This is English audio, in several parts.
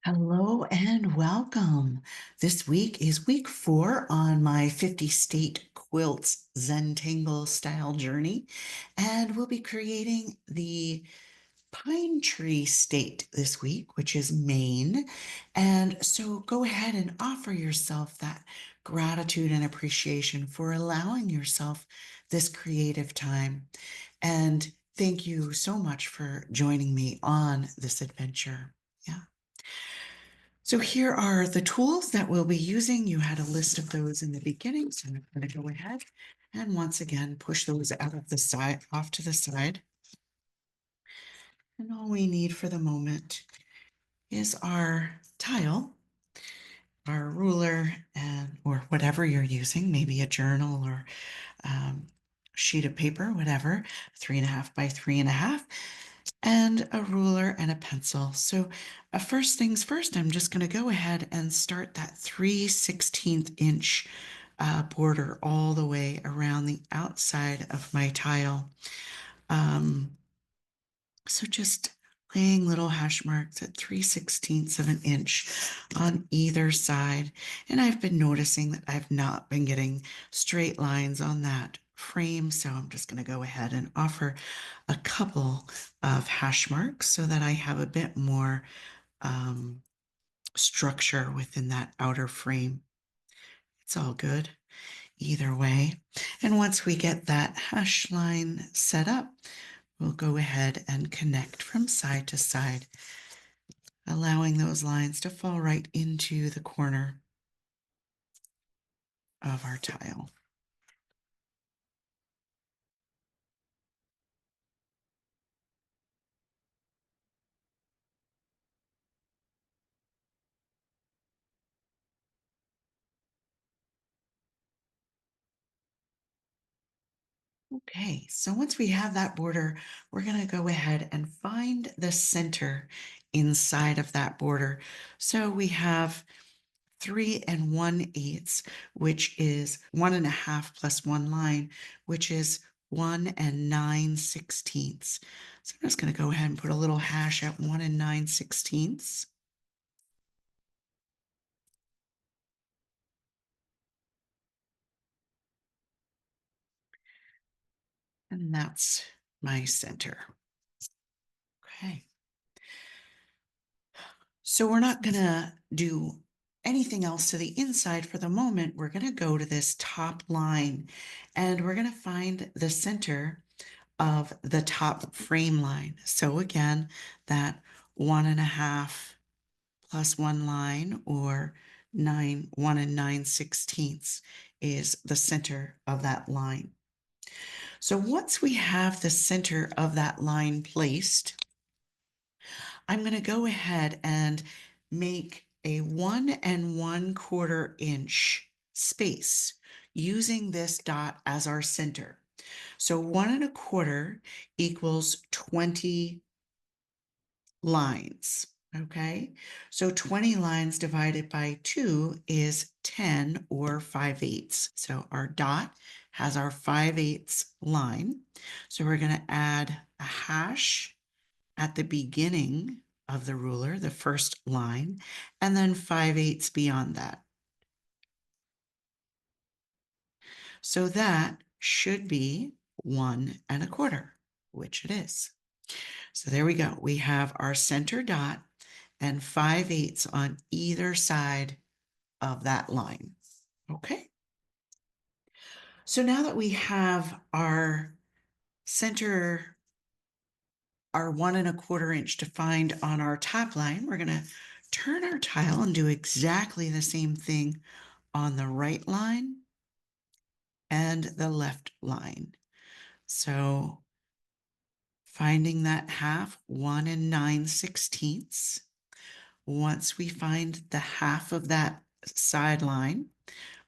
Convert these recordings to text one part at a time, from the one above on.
Hello and welcome. This week is week 4 on my 50 State Quilts Zentangle style journey, and we'll be creating the Pine Tree State this week, which is Maine. And so go ahead and offer yourself that gratitude and appreciation for allowing yourself this creative time. And thank you so much for joining me on this adventure. Yeah. So here are the tools that we'll be using. You had a list of those in the beginning, so I'm going to go ahead and once again push those out of the side, off to the side. And all we need for the moment is our tile, our ruler, and or whatever you're using, maybe a journal or sheet of paper, whatever, 3.5 by 3.5. And a ruler and a pencil. So first things first, I'm just going to go ahead and start that 3/16 inch border all the way around the outside of my tile. So just laying little hash marks at 3/16 of an inch on either side. And I've been noticing that I've not been getting straight lines on that frame. So I'm just going to go ahead and offer a couple of hash marks so that I have a bit more structure within that outer frame. It's all good either way. And once we get that hash line set up, we'll go ahead and connect from side to side, allowing those lines to fall right into the corner of our tile. Okay, so once we have that border, we're going to go ahead and find the center inside of that border. So we have 3 1/8, which is 1.5 plus one line, which is 1 9/16. So I'm just going to go ahead and put a little hash at 1 9/16. And that's my center. Okay. So we're not going to do anything else to the inside for the moment. We're going to go to this top line and we're going to find the center of the top frame line. So again, that 1.5 plus one line, or 1 9/16 is the center of that line. So once we have the center of that line placed, I'm going to go ahead and make a 1 1/4 inch space using this dot as our center. So 1 1/4 equals 20 lines. Okay, so 20 lines divided by 2 is 10, or 5/8. So our dot has our 5/8 line. So we're going to add a hash at the beginning of the ruler, the first line, and then 5/8 beyond that. So that should be 1 1/4, which it is. So there we go. We have our center dot and 5/8 on either side of that line. Okay. So now that we have our center, our 1 1/4 inch defined on our top line, we're going to turn our tile and do exactly the same thing on the right line and the left line. So finding that half, 1 9/16. Once we find the half of that sideline,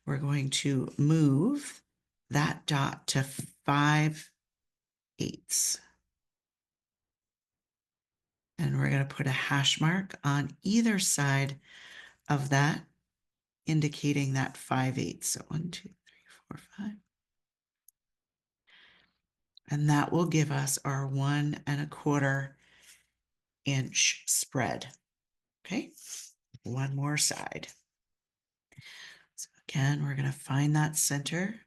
we're going to move that dot to 5/8. And we're going to put a hash mark on either side of that, indicating that 5/8. So 1, 2, 3, 4, 5. And that will give us our 1 1/4 inch spread. Okay. one more side. So again, we're going to find that center.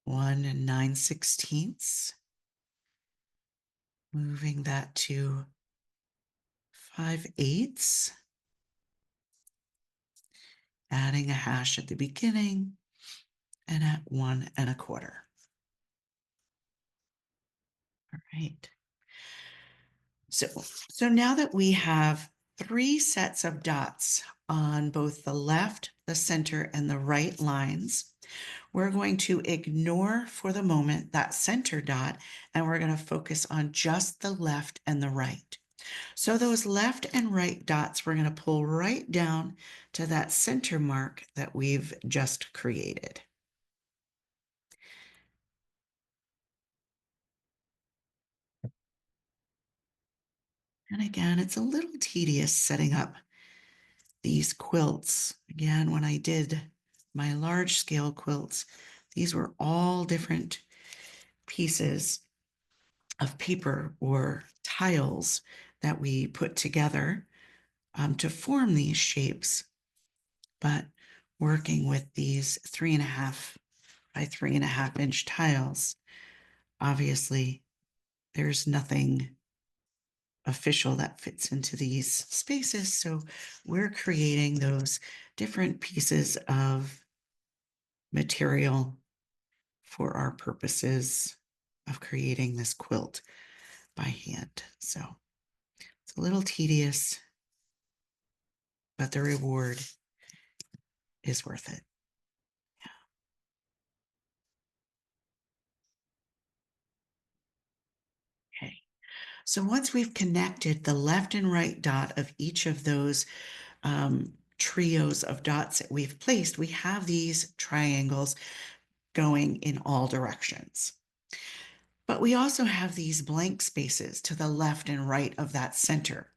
1 9/16. Moving that to 5/8. Adding a hash at the beginning and at 1 1/4. All right. So now that we have 3 sets of dots on both the left, the center, and the right lines, we're going to ignore for the moment that center dot, and we're going to focus on just the left and the right. So those left and right dots, we're going to pull right down to that center mark that we've just created. And again, it's a little tedious setting up these quilts. Again, when I did my large scale quilts, these were all different pieces of paper or tiles that we put together to form these shapes. But working with these 3.5 by 3.5 inch tiles, obviously there's nothing official that fits into these spaces. So we're creating those different pieces of material for our purposes of creating this quilt by hand. So it's a little tedious, but the reward is worth it. Okay. So once we've connected the left and right dot of each of those trios of dots that we've placed, we have these triangles going in all directions. But we also have these blank spaces to the left and right of that center.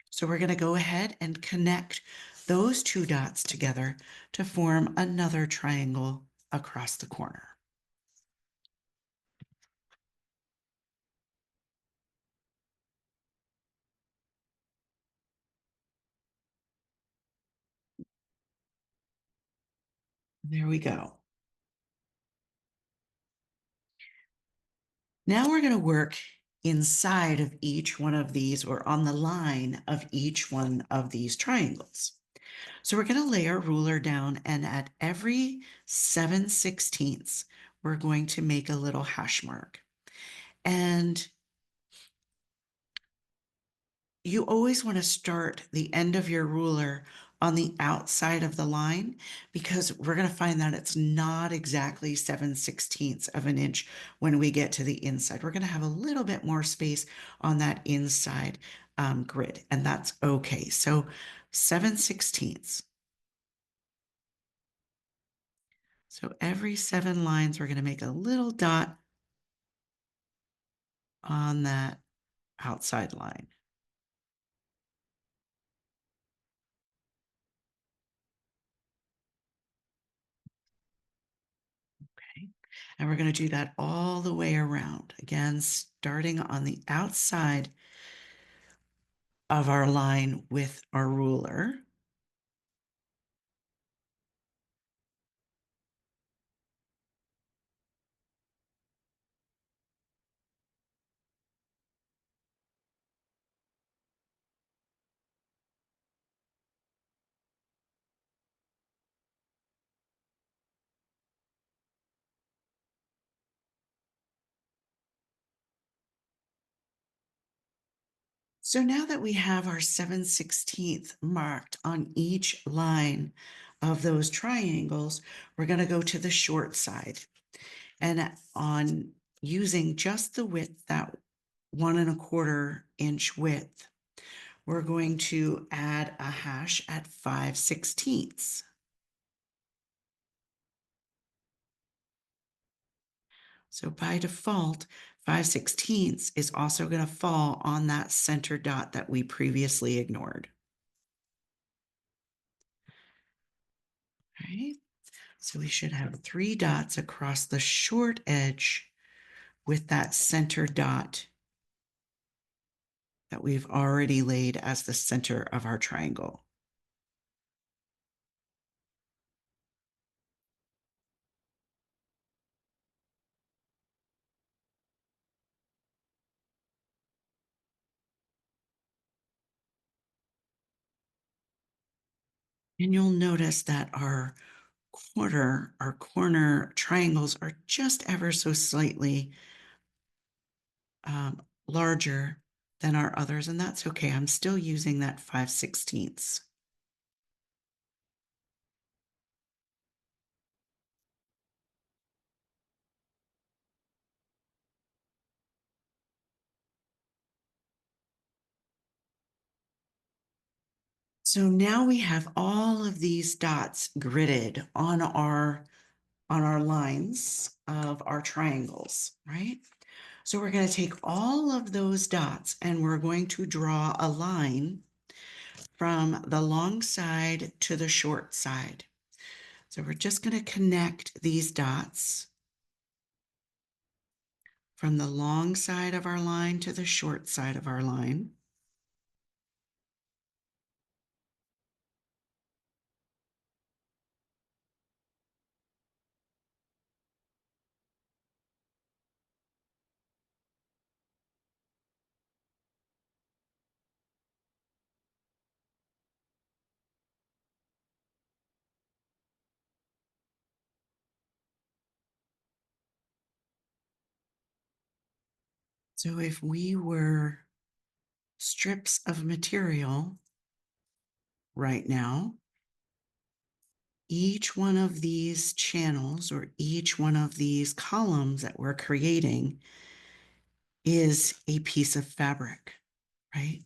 So we're going to go ahead and connect those 2 dots together to form another triangle across the corner. There we go. Now we're going to work inside of each one of these, or on the line of each one of these triangles. So we're going to lay our ruler down, and at every 7/16, we're going to make a little hash mark. And you always want to start the end of your ruler on the outside of the line, because we're going to find that it's not exactly 7/16 of an inch when we get to the inside. We're going to have a little bit more space on that inside grid, and that's okay. So 7/16. So every 7 lines, we're going to make a little dot on that outside line. Okay. And we're going to do that all the way around. Again, starting on the outside of our line with our ruler. So now that we have our 7/16 marked on each line of those triangles, we're going to go to the short side. And on using just the width, that 1 1/4 inch width, we're going to add a hash at 5/16. So by default, 5/16 is also going to fall on that center dot that we previously ignored. Right? So we should have 3 dots across the short edge with that center dot that we've already laid as the center of our triangle. And you'll notice that our corner triangles are just ever so slightly larger than our others, and that's okay. I'm still using that 5/16. So now we have all of these dots gridded on our lines of our triangles, right? So we're going to take all of those dots and we're going to draw a line from the long side to the short side. So we're just going to connect these dots from the long side of our line to the short side of our line. So if we were strips of material right now, each one of these channels or each one of these columns that we're creating is a piece of fabric, right?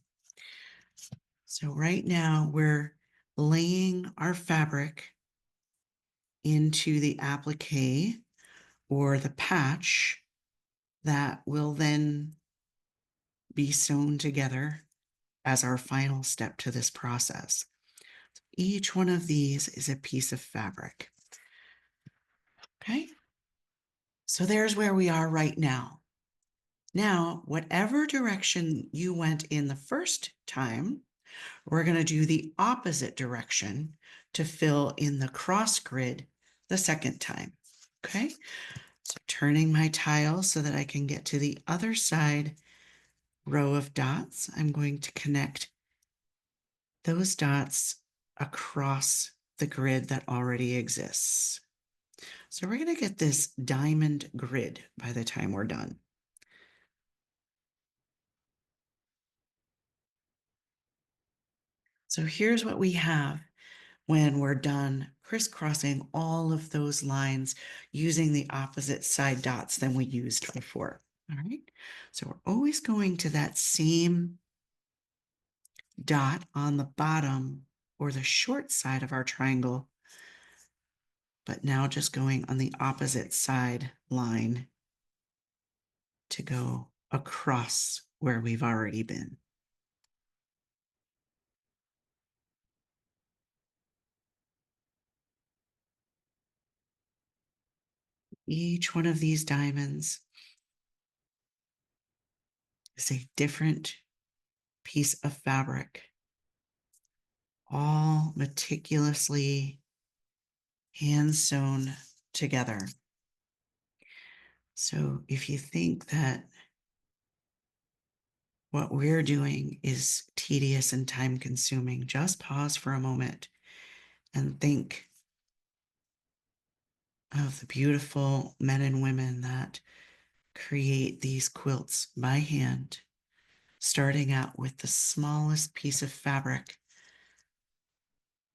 So right now we're laying our fabric into the applique or the patch that will then be sewn together as our final step to this process. Each one of these is a piece of fabric. Okay, so there's where we are right now. Now, whatever direction you went in the first time, we're going to do the opposite direction to fill in the cross grid the second time. Okay, so turning my tile so that I can get to the other side row of dots, I'm going to connect those dots across the grid that already exists. So we're going to get this diamond grid by the time we're done. So here's what we have when we're done crisscrossing all of those lines using the opposite side dots than we used before. All right, so we're always going to that same dot on the bottom or the short side of our triangle, but now just going on the opposite side line to go across where we've already been. Each one of these diamonds is a different piece of fabric, all meticulously hand sewn together. So if you think that what we're doing is tedious and time consuming, just pause for a moment and think of the beautiful men and women that create these quilts by hand, starting out with the smallest piece of fabric,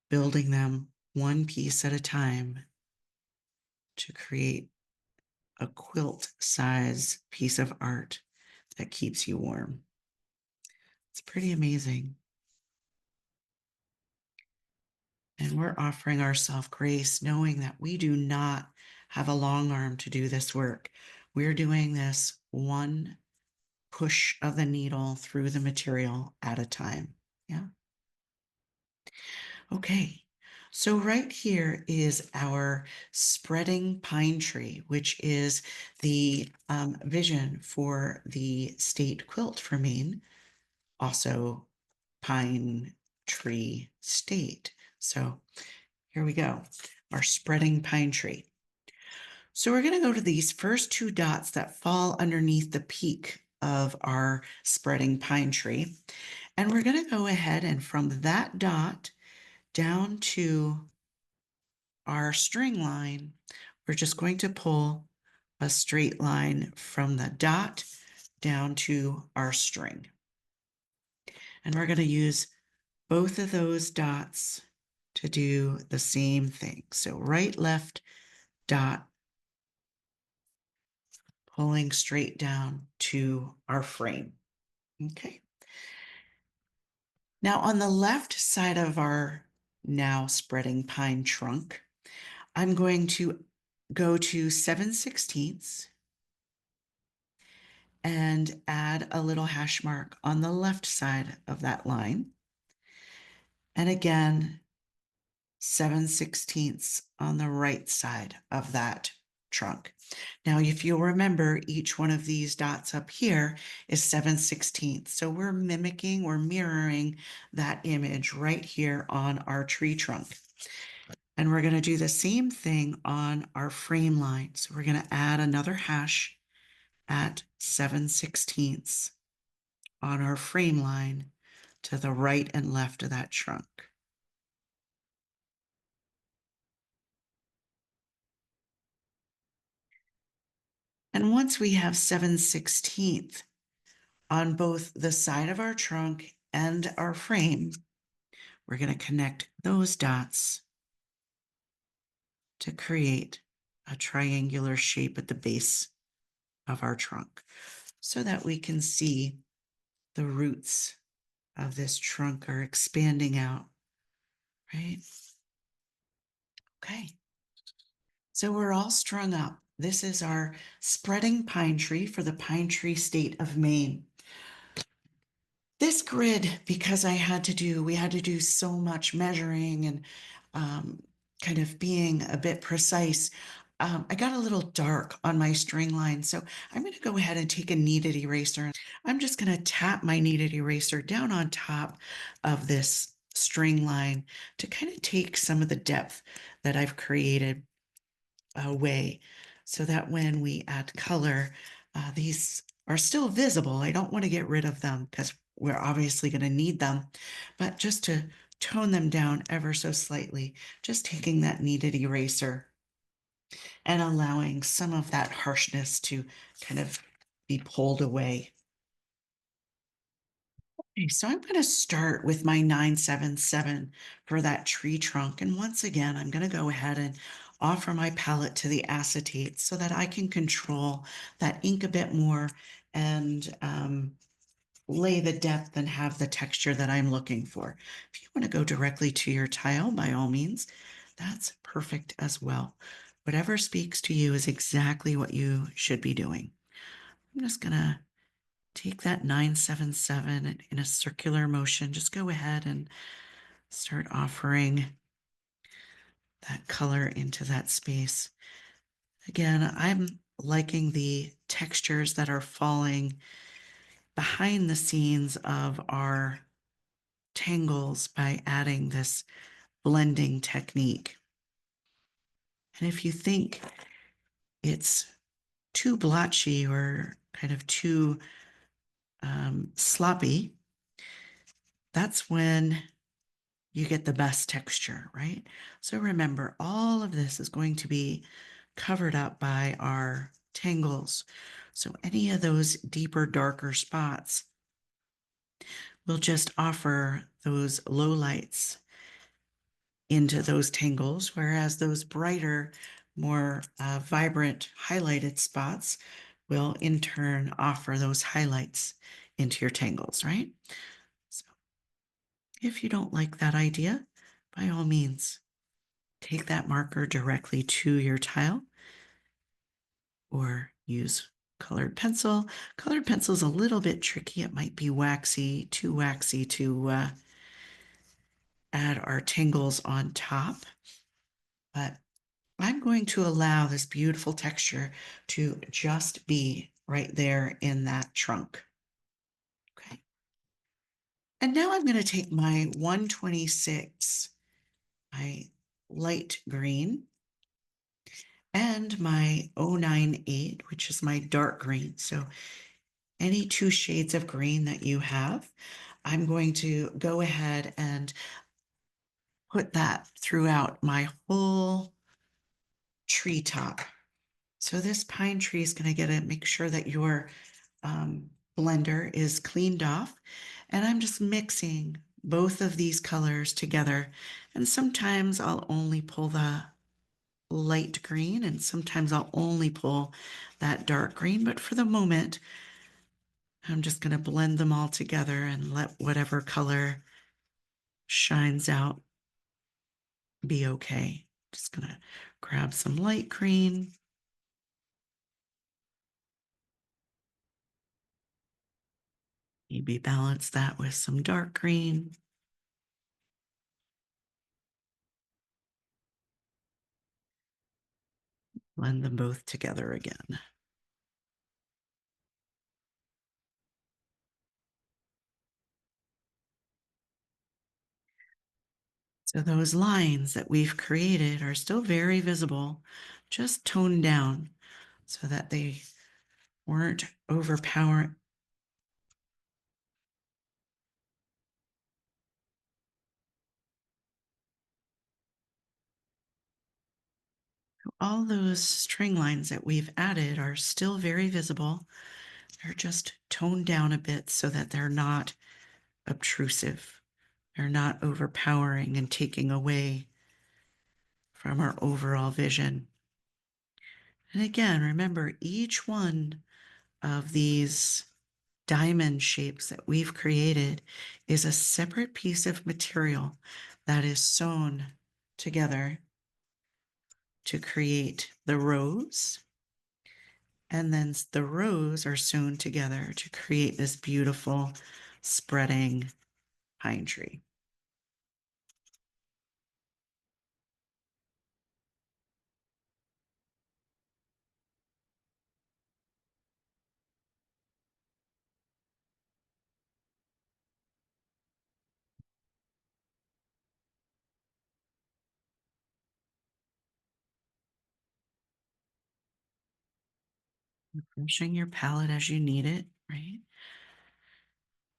building them one piece at a time to create a quilt size piece of art that keeps you warm. It's pretty amazing. And we're offering ourselves grace, knowing that we do not have a long arm to do this work. We're doing this one push of the needle through the material at a time. Yeah. Okay. So right here is our spreading pine tree, which is the vision for the state quilt for Maine. also pine tree state. So here we go, our spreading pine tree. So we're going to go to these first two dots that fall underneath the peak of our spreading pine tree. And we're going to go ahead and from that dot down to our string line, we're just going to pull a straight line from the dot down to our string. And we're going to use both of those dots to do the same thing. So right, left, dot, pulling straight down to our frame. Okay. Now on the left side of our now spreading pine trunk, I'm going to go to 7/16 and add a little hash mark on the left side of that line. And again, 7/16 on the right side of that trunk. Now, if you'll remember, each one of these dots up here is 7/16. So we're mimicking, we're mirroring that image right here on our tree trunk. And we're going to do the same thing on our frame line. So we're going to add another hash at 7/16 on our frame line to the right and left of that trunk. And once we have 7/16 on both the side of our trunk and our frame, we're going to connect those dots to create a triangular shape at the base of our trunk so that we can see the roots of this trunk are expanding out, right? Okay. So we're all strung up. This is our spreading pine tree for the pine tree state of Maine. This grid, because we had to do so much measuring and kind of being a bit precise, I got a little dark on my string line. So I'm going to go ahead and take a kneaded eraser. I'm just going to tap my kneaded eraser down on top of this string line to kind of take some of the depth that I've created away so that when we add color, these are still visible. I don't want to get rid of them because we're obviously going to need them, but just to tone them down ever so slightly, just taking that kneaded eraser and allowing some of that harshness to kind of be pulled away. Okay, so I'm going to start with my 977 for that tree trunk. And once again, I'm going to go ahead and offer my palette to the acetate so that I can control that ink a bit more and lay the depth and have the texture that I'm looking for. If you want to go directly to your tile, by all means, that's perfect as well. Whatever speaks to you is exactly what you should be doing. I'm just going to take that 977 in a circular motion. Just go ahead and start offering that color into that space. Again, I'm liking the textures that are falling behind the scenes of our tangles by adding this blending technique. And if you think it's too blotchy or kind of too sloppy, that's when you get the best texture, right? So remember, all of this is going to be covered up by our tangles. So any of those deeper, darker spots will just offer those low lights into those tangles, whereas those brighter, more vibrant highlighted spots will in turn offer those highlights into your tangles, right? So if you don't like that idea, by all means, take that marker directly to your tile or use colored pencil. Colored pencil is a little bit tricky. It might be waxy to add our tangles on top, but I'm going to allow this beautiful texture to just be right there in that trunk. Okay. And now I'm going to take my 126, my light green, and my 098, which is my dark green. So any two shades of green that you have, I'm going to go ahead and put that throughout my whole treetop. So this pine tree is going to make sure that your blender is cleaned off. And I'm just mixing both of these colors together. And sometimes I'll only pull the light green, and sometimes I'll only pull that dark green. But for the moment, I'm just going to blend them all together and let whatever color shines out be okay. Just going to grab some light green. Maybe balance that with some dark green. Blend them both together again. So those lines that we've created are still very visible, just toned down so that they weren't overpowering. All those string lines that we've added are still very visible. They're just toned down a bit so that they're not obtrusive. They're not overpowering and taking away from our overall vision. And again, remember, each one of these diamond shapes that we've created is a separate piece of material that is sewn together to create the rows. And then the rows are sewn together to create this beautiful spreading pine tree. Brushing your palette as you need it, right?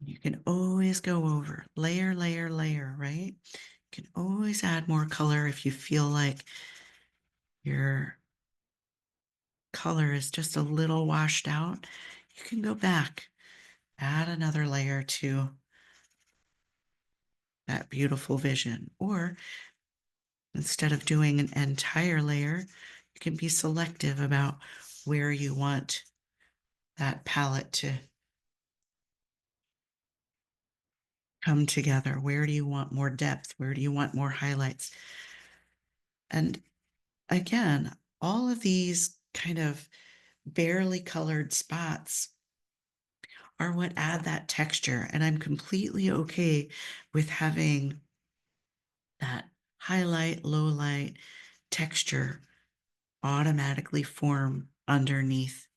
You can always go over layer, layer, layer, right? You can always add more color if you feel like your color is just a little washed out. You can go back, add another layer to that beautiful vision. Or instead of doing an entire layer, you can be selective about where you want that palette to come together. Where do you want more depth? Where do you want more highlights? And again, all of these kind of barely colored spots are what add that texture. And I'm completely okay with having that highlight, low light texture automatically form underneath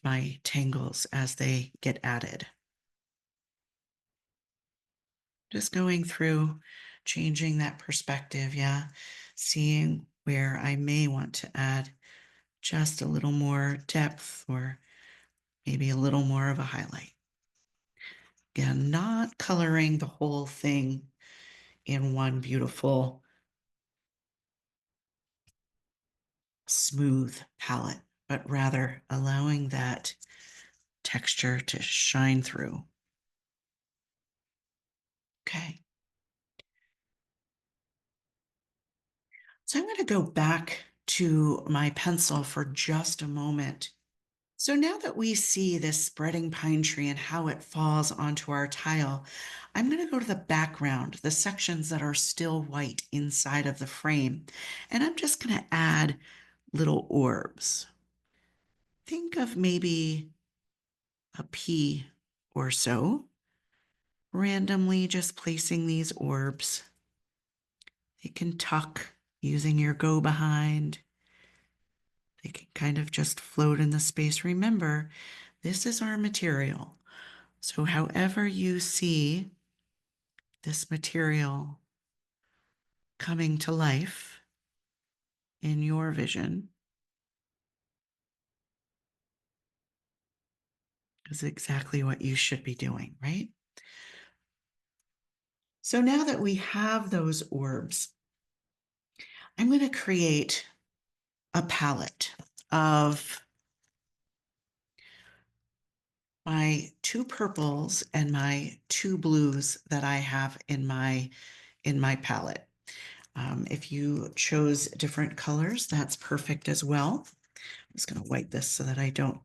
my tangles as they get added. Just going through, changing that perspective, yeah, seeing where I may want to add just a little more depth or maybe a little more of a highlight. Again, not coloring the whole thing in one beautiful, smooth palette, but rather allowing that texture to shine through. Okay. So I'm going to go back to my pencil for just a moment. So now that we see this spreading pine tree and how it falls onto our tile, I'm going to go to the background, the sections that are still white inside of the frame, and I'm just going to add little orbs. Think of maybe a pea or so, randomly just placing these orbs. You can tuck using your go behind. They can kind of just float in the space. Remember, this is our material. So however you see this material coming to life in your vision is exactly what you should be doing, right? So now that we have those orbs, I'm going to create a palette of my 2 purples and my 2 blues that I have in my palette. If you chose different colors, that's perfect as well. I'm just going to wipe this so that I don't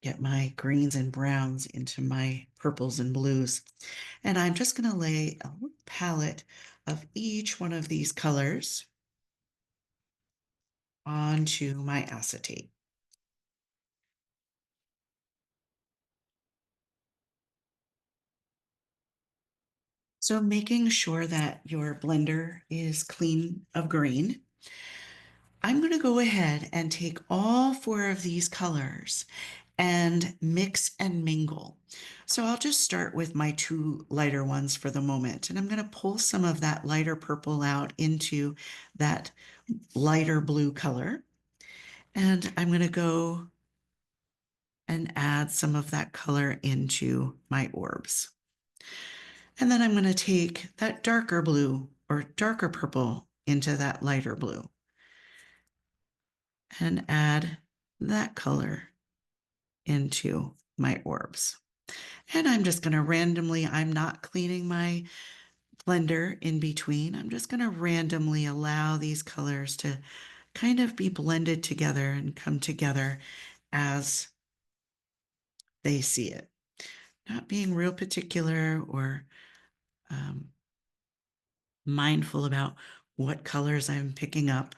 get my greens and browns into my purples and blues. And I'm just going to lay a little palette of each one of these colors onto my acetate. So making sure that your blender is clean of grain, I'm going to go ahead and take all 4 of these colors and mix and mingle. So I'll just start with my 2 lighter ones for the moment, and I'm going to pull some of that lighter purple out into that lighter blue color. And I'm going to go and add some of that color into my orbs. And then I'm going to take that darker blue or darker purple into that lighter blue and add that color into my orbs. And I'm just going to randomly, I'm not cleaning my blender in between. I'm just going to randomly allow these colors to kind of be blended together and come together as they see it. Not being real particular or mindful about what colors I'm picking up.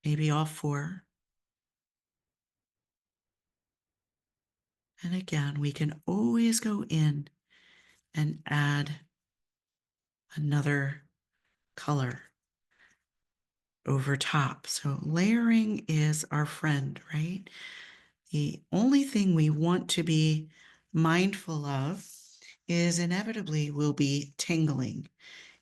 Maybe all 4. And again, we can always go in and add another color over top. So layering is our friend, right? The only thing we want to be mindful of is inevitably we'll be tangling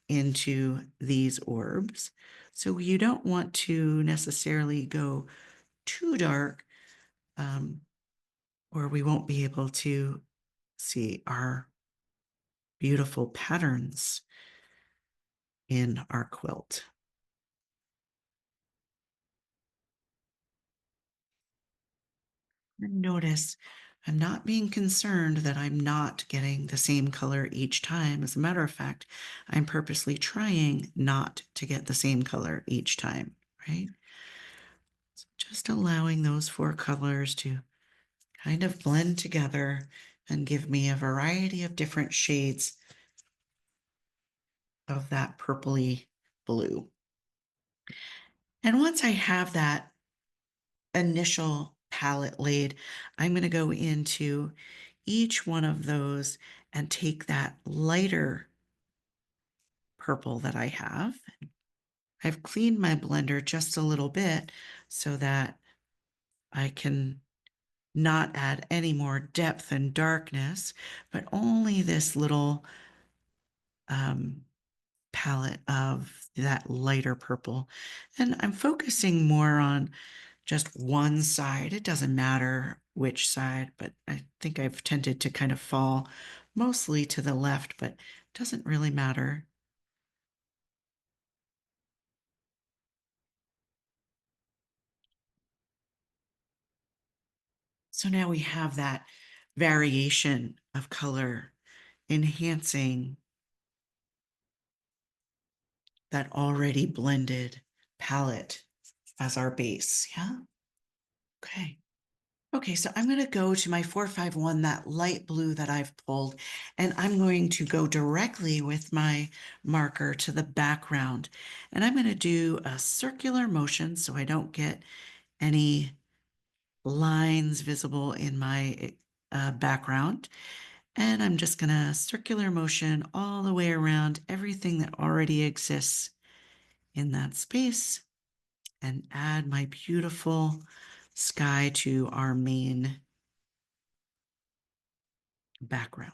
into these orbs. So you don't want to necessarily go too dark, or we won't be able to see our beautiful patterns in our quilt. And notice I'm not being concerned that I'm not getting the same color each time. As a matter of fact, I'm purposely trying not to get the same color each time, right? So just allowing those 4 colors to kind of blend together and give me a variety of different shades of that purpley blue. And once I have that initial palette laid, I'm going to go into each one of those and take that lighter purple that I have. I've cleaned my blender just a little bit so that I can not add any more depth and darkness, but only this little palette of that lighter purple. And I'm focusing more on just one side. It doesn't matter which side, but I think I've tended to kind of fall mostly to the left, but it doesn't really matter. So now we have that variation of color enhancing that already blended palette as our base. Yeah. Okay. Okay, so I'm going to go to my 451, that light blue that I've pulled, and I'm going to go directly with my marker to the background. And I'm going to do a circular motion so I don't get any lines visible in my background. And I'm just going to circular motion all the way around everything that already exists in that space and add my beautiful sky to our Maine background.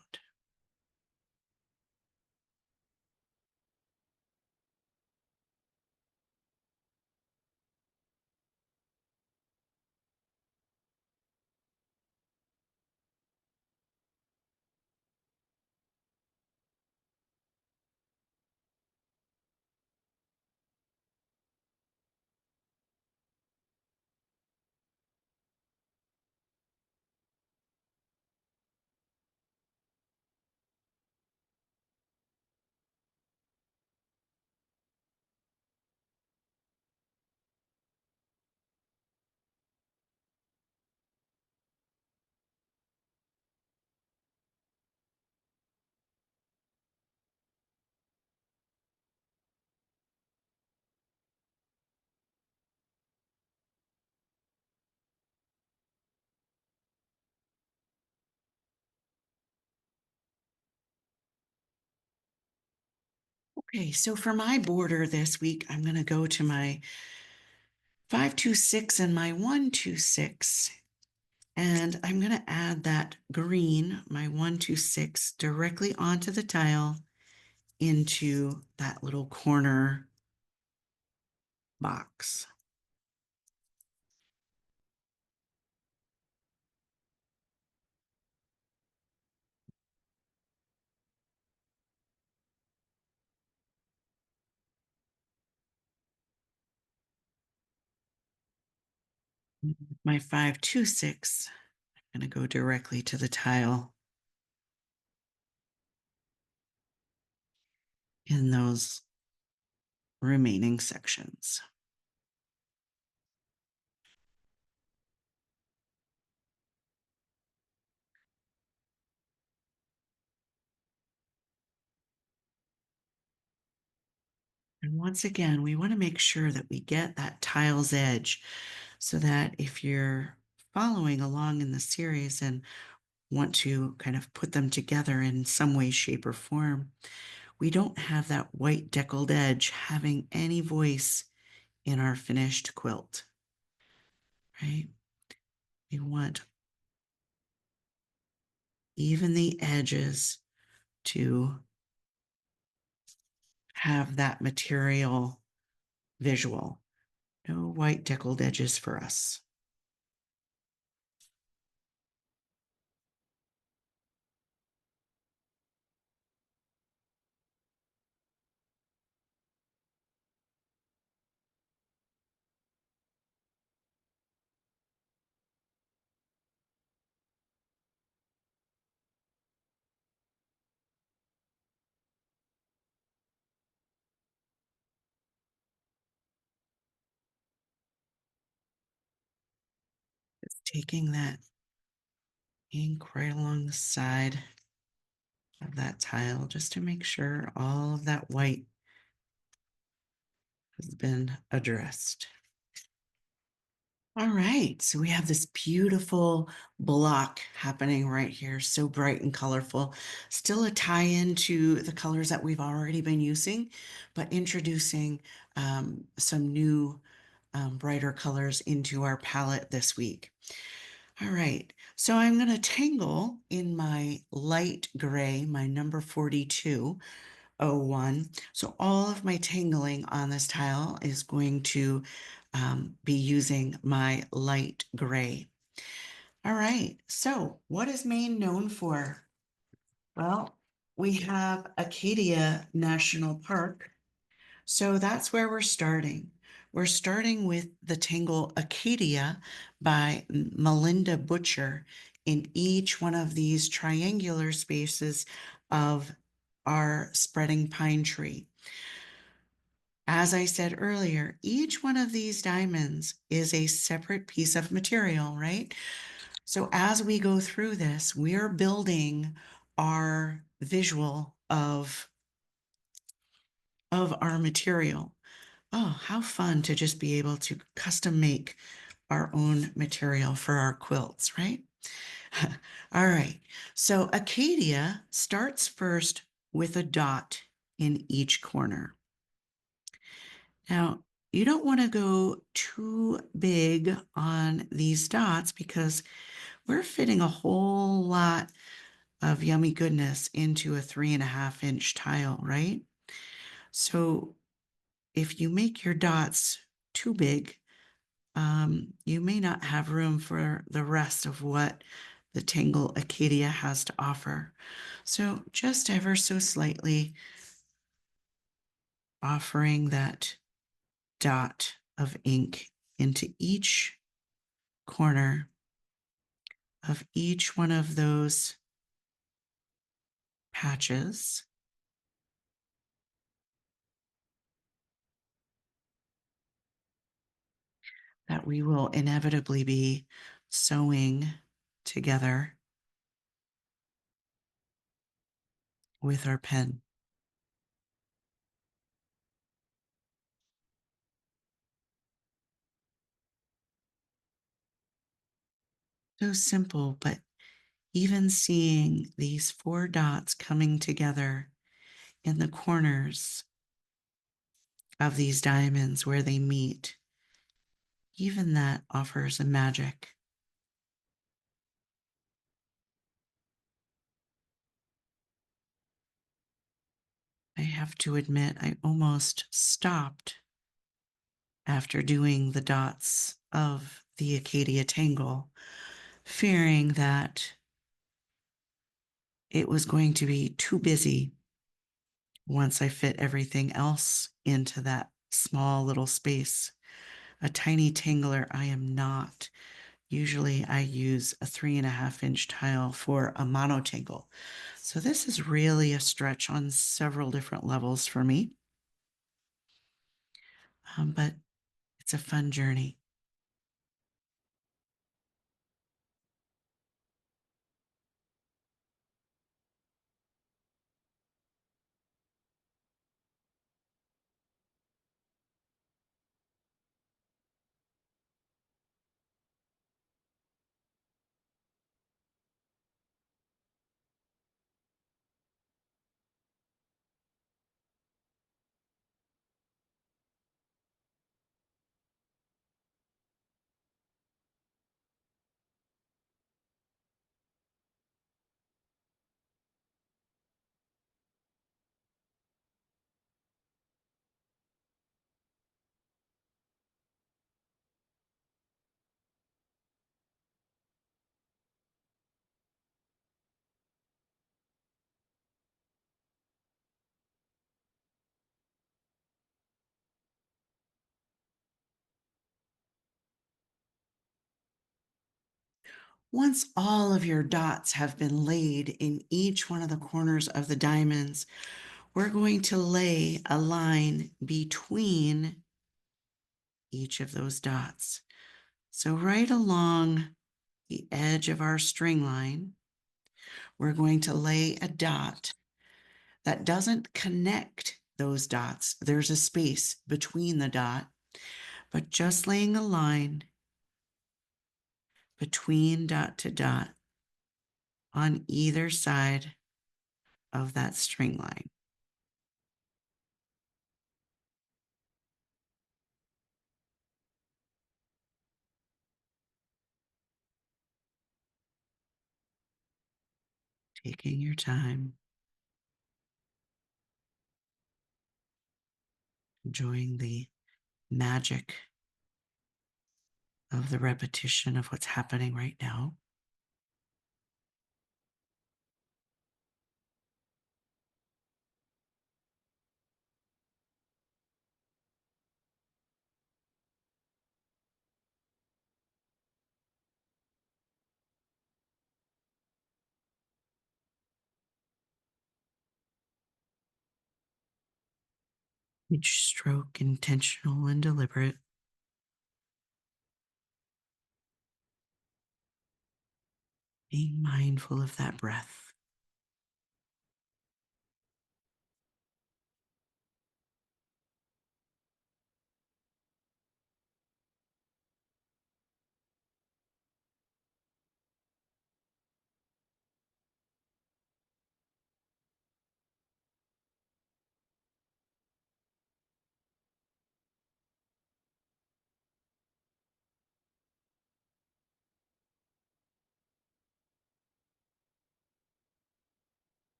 Okay, so for my border this week, I'm going to go to my 526 and my 126, and I'm going to add that green, my 126, directly onto the tile into that little corner box. My 526, I'm going to go directly to the tile in those remaining sections. And once again, we want to make sure that we get that tile's edge so that if you're following along in the series and want to kind of put them together in some way, shape, or form, we don't have that white deckled edge having any voice in our finished quilt, right? We want even the edges to have that material visual. No white deckled edges for us. Just taking that ink right along the side of that tile just to make sure all of that white has been addressed. All right, so we have this beautiful block happening right here, so bright and colorful. Still a tie-in to the colors that we've already been using, but introducing some new brighter colors into our palette this week. All right, so I'm going to tangle in my light gray, my number 4201. So all of my tangling on this tile is going to be using my light gray. All right, so what is Maine known for? Well, we have Acadia National Park. So that's where we're starting. We're starting with the tangle Acadia by Melinda Butcher in each one of these triangular spaces of our spreading pine tree. As I said earlier, each one of these diamonds is a separate piece of material, right? So as we go through this, we're building our visual of our material. Oh, how fun to just be able to custom make our own material for our quilts, right? All right, so Acadia starts first with a dot in each corner. Now, you don't want to go too big on these dots because we're fitting a whole lot of yummy goodness into a 3.5-inch tile, right? So if you make your dots too big, you may not have room for the rest of what the Tangle Acadia has to offer. So just ever so slightly offering that dot of ink into each corner of each one of those patches that we will inevitably be sewing together with our pen. So simple, but even seeing these 4 dots coming together in the corners of these diamonds where they meet, even that offers a magic. I have to admit, I almost stopped after doing the dots of the Acadia Tangle, fearing that it was going to be too busy once I fit everything else into that small little space. A tiny tangler I am not. Usually I use a 3.5-inch tile for a monotangle. So this is really a stretch on several different levels for me. But it's a fun journey. Once all of your dots have been laid in each one of the corners of the diamonds, we're going to lay a line between each of those dots. So right along the edge of our string line, we're going to lay a dot that doesn't connect those dots. There's a space between the dot, but just laying a line between dot to dot on either side of that string line. Taking your time, enjoying the magic of the repetition of what's happening right now. Each stroke intentional and deliberate. Being mindful of that breath.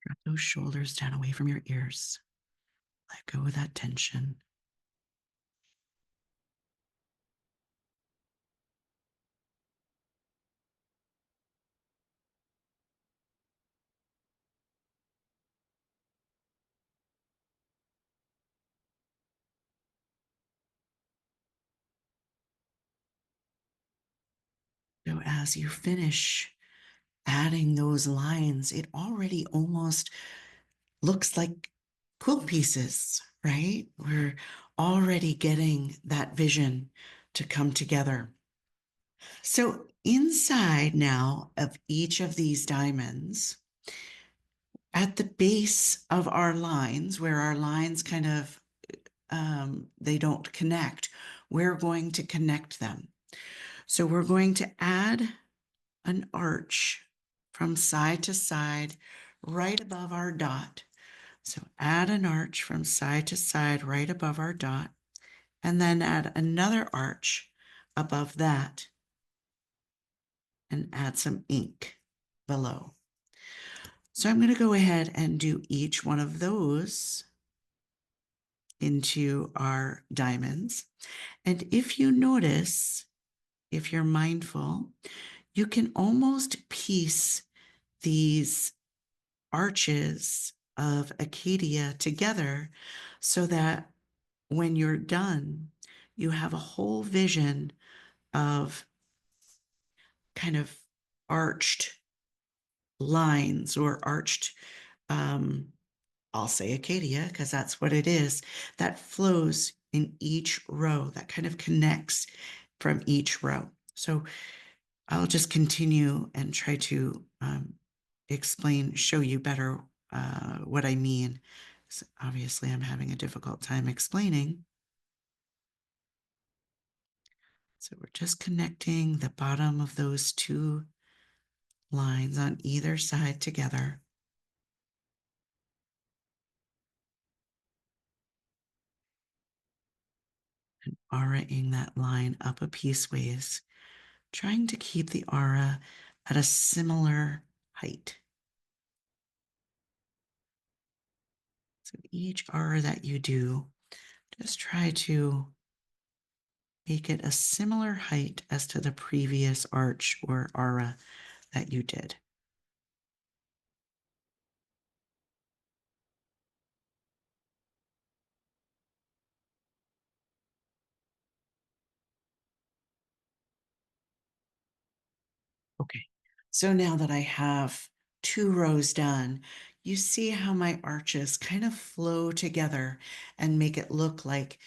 Drop those shoulders down away from your ears. Let go of that tension. So as you finish adding those lines, it already almost looks like quilt pieces, right? We're already getting that vision to come together. So inside now of each of these diamonds, at the base of our lines, where our lines kind of they don't connect, we're going to connect them. So we're going to add an arch from side to side right above our dot. So add an arch from side to side right above our dot, and then add another arch above that and add some ink below. So I'm going to go ahead and do each one of those into our diamonds. And if you notice, if you're mindful, you can almost piece these arches of acacia together so that when you're done, you have a whole vision of kind of arched lines or arched, I'll say acacia because that's what it is, that flows in each row, that kind of connects from each row. So I'll just continue and try to explain, show you better what I mean. So obviously, I'm having a difficult time explaining. So we're just connecting the bottom of those two lines on either side together. And auraing that line up a pieceways, trying to keep the aura at a similar height. So each aura that you do, just try to make it a similar height as to the previous arch or aura that you did. Okay, so now that I have 2 rows done, you see how my arches kind of flow together and make it look like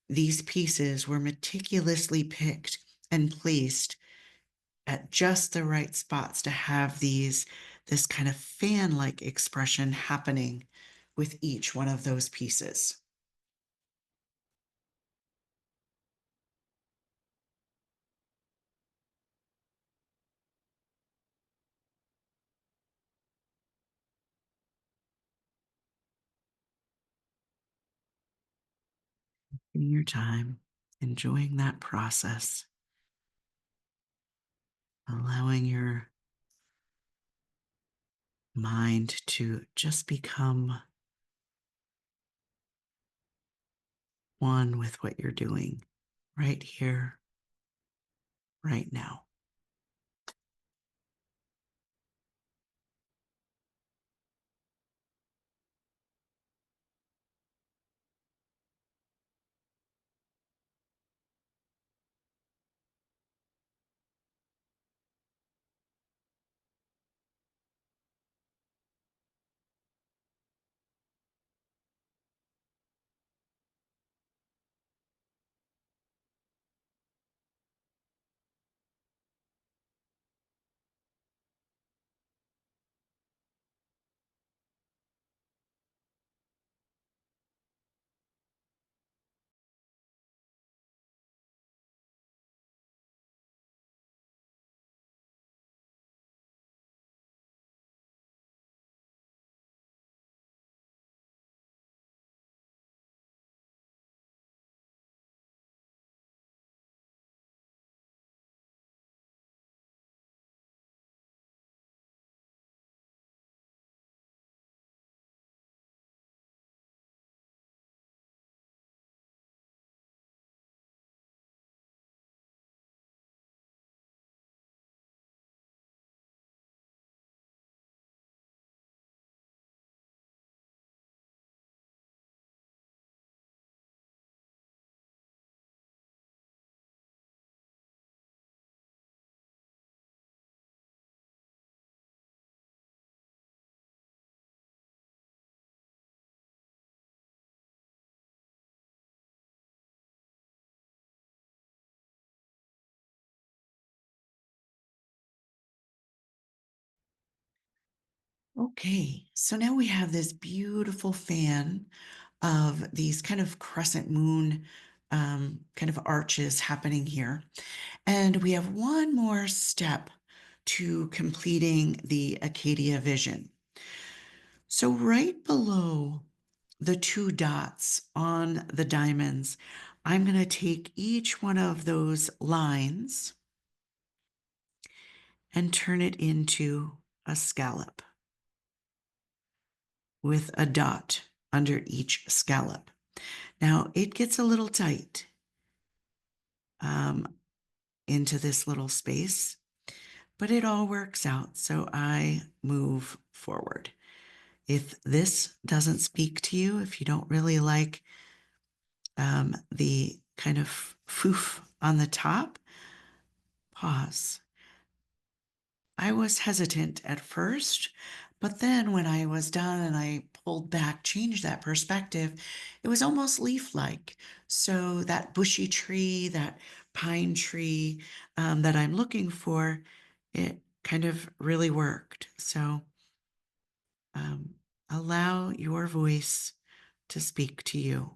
these pieces were meticulously picked and placed at just the right spots to have this kind of fan-like expression happening with each one of those pieces. In your time, enjoying that process, allowing your mind to just become one with what you're doing right here, right now. Okay, so now we have this beautiful fan of these kind of crescent moon kind of arches happening here. And we have one more step to completing the Acadia vision. So right below the two dots on the diamonds, I'm going to take each one of those lines and turn it into a scallop with a dot under each scallop. Now it gets a little tight into this little space, but it all works out. So I move forward. If this doesn't speak to you, if you don't really like the kind of foof on the top, pause. I was hesitant at first, but then when I was done and I pulled back, changed that perspective, it was almost leaf-like. So that bushy tree, that pine tree that I'm looking for, it kind of really worked. So allow your voice to speak to you.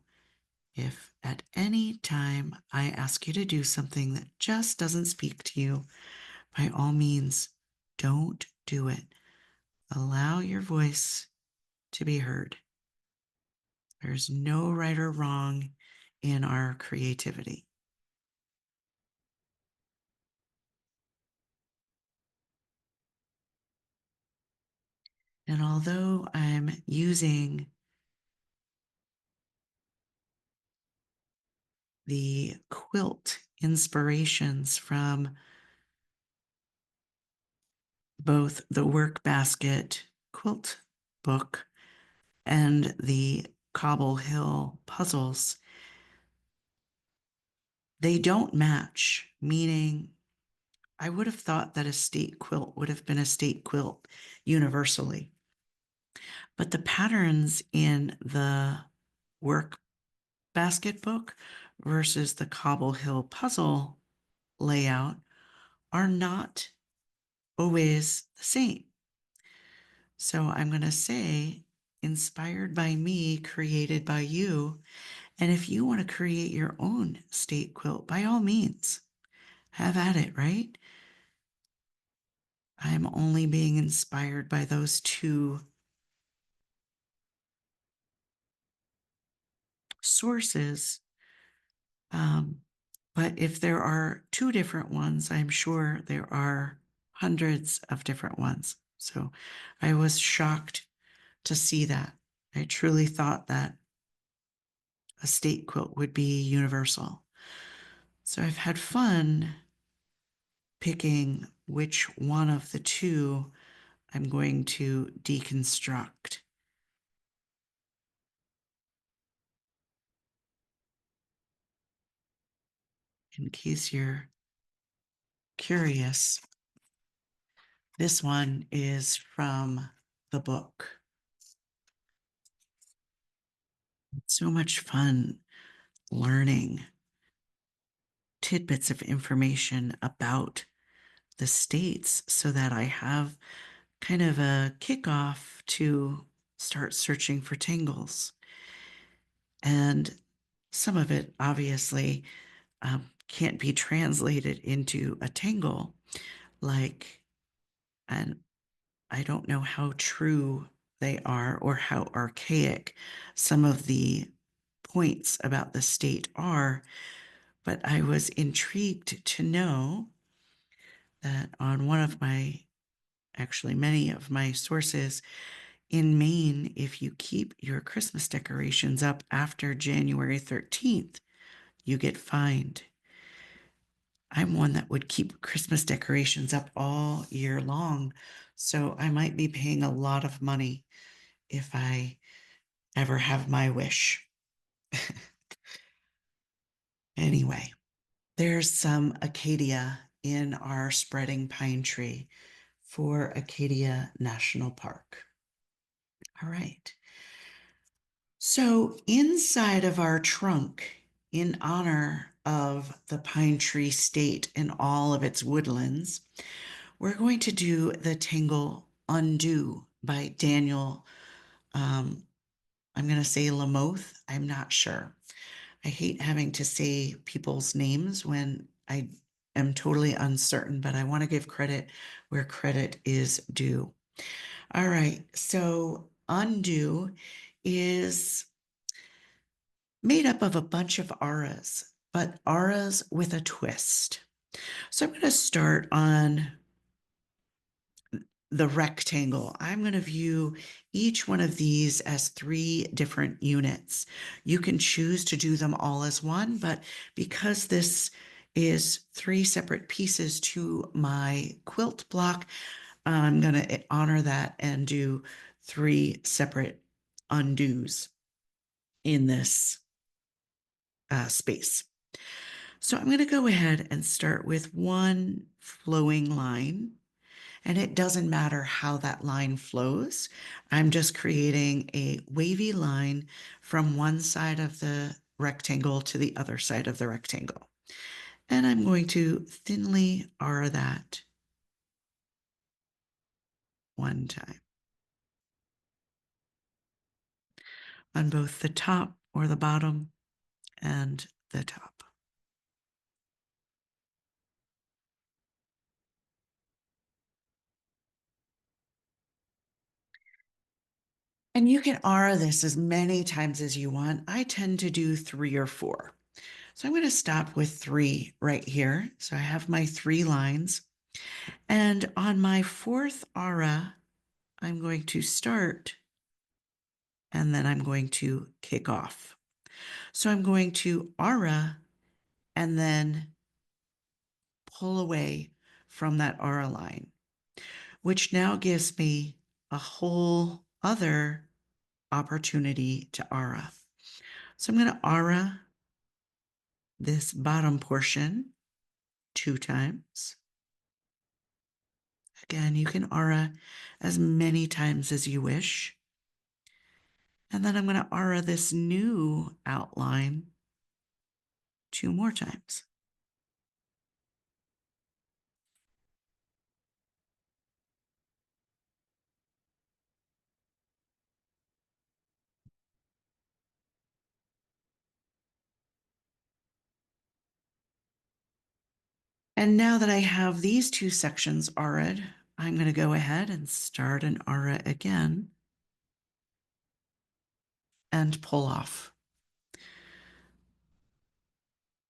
If at any time I ask you to do something that just doesn't speak to you, by all means, don't do it. Allow your voice to be heard. There's no right or wrong in our creativity. And although I'm using the quilt inspirations from both the Workbasket quilt book and the Cobble Hill Puzzles, they don't match, meaning I would have thought that a state quilt would have been a state quilt universally. But the patterns in the work basket book versus the Cobble Hill puzzle layout are not always the same. So I'm going to say inspired by me, created by you. And if you want to create your own state quilt, by all means, have at it, right? I'm only being inspired by those two sources. But if there are two different ones, I'm sure there are hundreds of different ones. So I was shocked to see that. I truly thought that a state quilt would be universal. So I've had fun picking which one of the two I'm going to deconstruct. In case you're curious, this one is from the book. It's so much fun learning tidbits of information about the states so that I have kind of a kickoff to start searching for tangles. And some of it obviously can't be translated into a tangle, like, and I don't know how true they are or how archaic some of the points about the state are, but I was intrigued to know that on one of my, actually many of my sources, in Maine, if you keep your Christmas decorations up after January 13th, you get fined. I'm one that would keep Christmas decorations up all year long, so I might be paying a lot of money if I ever have my wish. Anyway, there's some Acadia in our spreading pine tree for Acadia National Park. All right. So inside of our trunk, in honor of the pine tree state and all of its woodlands, we're going to do the Tangle Undo by Daniel, I'm going to say Lamoth. I'm not sure. I hate having to say people's names when I am totally uncertain, but I want to give credit where credit is due. All right, so undo is made up of a bunch of auras, but auras with a twist. So I'm going to start on the rectangle. I'm going to view each one of these as 3 different units. You can choose to do them all as one, but because this is 3 separate pieces to my quilt block, I'm going to honor that and do 3 separate undos in this space. So I'm going to go ahead and start with one flowing line. And it doesn't matter how that line flows. I'm just creating a wavy line from one side of the rectangle to the other side of the rectangle. And I'm going to thinly aura that one time on both the top or the bottom and the top. And you can aura this as many times as you want. I tend to do 3 or 4. So I'm going to stop with 3 right here. So I have my 3 lines. And on my 4th aura, I'm going to start and then I'm going to kick off. So I'm going to aura and then pull away from that aura line, which now gives me a whole other opportunity to aura. So I'm going to aura this bottom portion 2 times. Again, you can aura as many times as you wish. And then I'm going to aura this new outline 2 more times. And now that I have these 2 sections aura'd, I'm going to go ahead and start an aura again and pull off.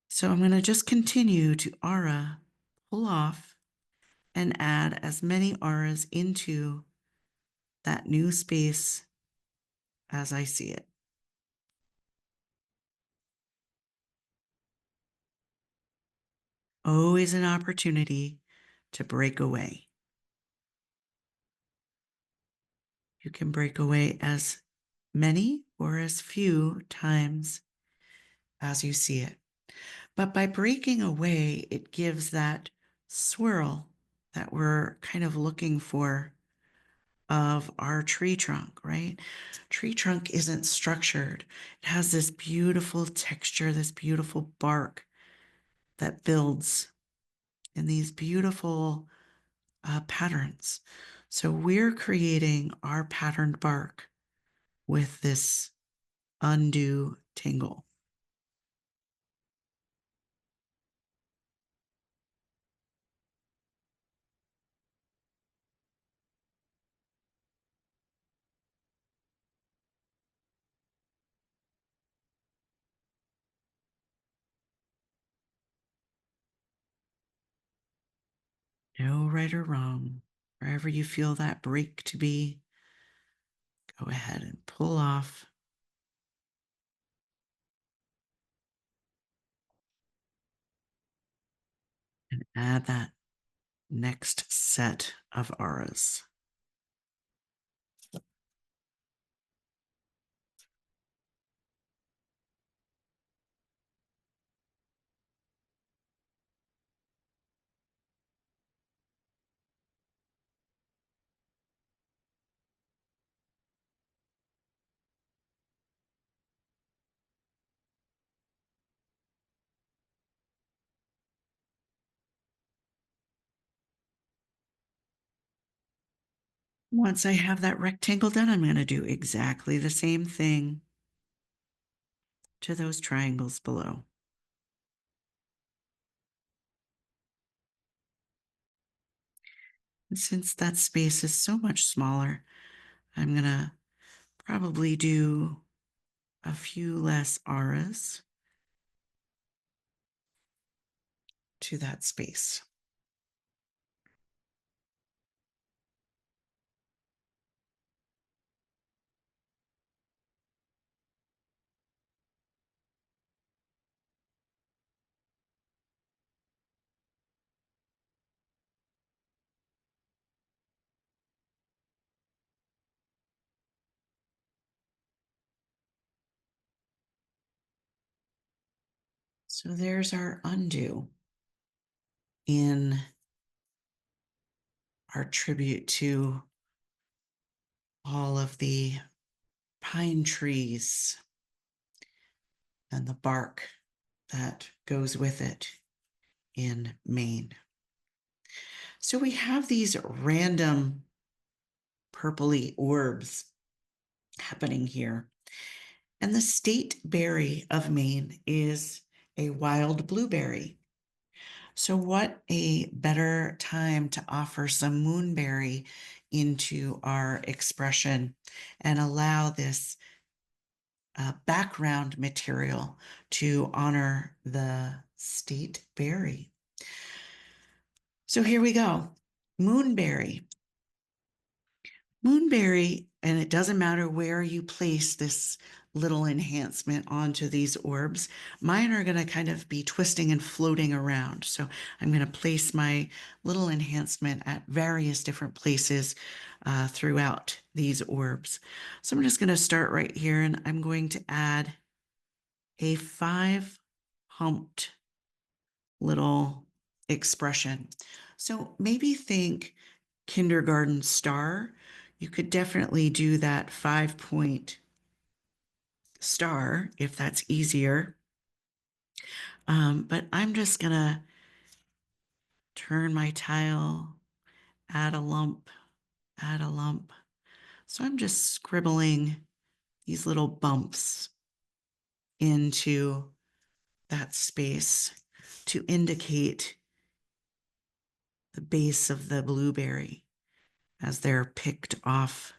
So I'm going to just continue to aura, pull off, and add as many auras into that new space as I see it. Always an opportunity to break away. You can break away as many or as few times as you see it. But by breaking away, it gives that swirl that we're kind of looking for of our tree trunk, right? Tree trunk isn't structured. It has this beautiful texture, this beautiful bark that builds in these beautiful patterns. So we're creating our patterned bark with this undo tingle. No right or wrong. Wherever you feel that break to be, go ahead and pull off. And add that next set of auras. Once I have that rectangle done, I'm going to do exactly the same thing to those triangles below. And since that space is so much smaller, I'm going to probably do a few less auras to that space. So there's our undo in our tribute to all of the pine trees and the bark that goes with it in Maine. So we have these random purpley orbs happening here. And the state berry of Maine is a wild blueberry. So what a better time to offer some moonberry into our expression and allow this background material to honor the state berry. So here we go. Moonberry. Moonberry, and it doesn't matter where you place this little enhancement onto these orbs. Mine are going to kind of be twisting and floating around. So I'm going to place my little enhancement at various different places throughout these orbs. So I'm just going to start right here, and I'm going to add a 5 humped little expression. So maybe think kindergarten star. You could definitely do that 5-point star if that's easier. But I'm just gonna turn my tile, add a lump, add a lump. So I'm just scribbling these little bumps into that space to indicate the base of the blueberry as they're picked off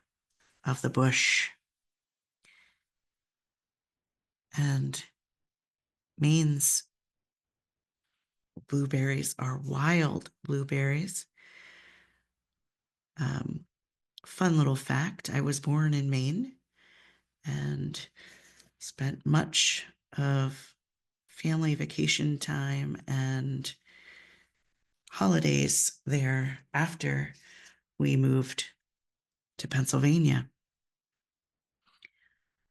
of the bush. And Maine's blueberries are wild blueberries. Fun little fact, I was born in Maine and spent much of family vacation time and holidays there after we moved to Pennsylvania.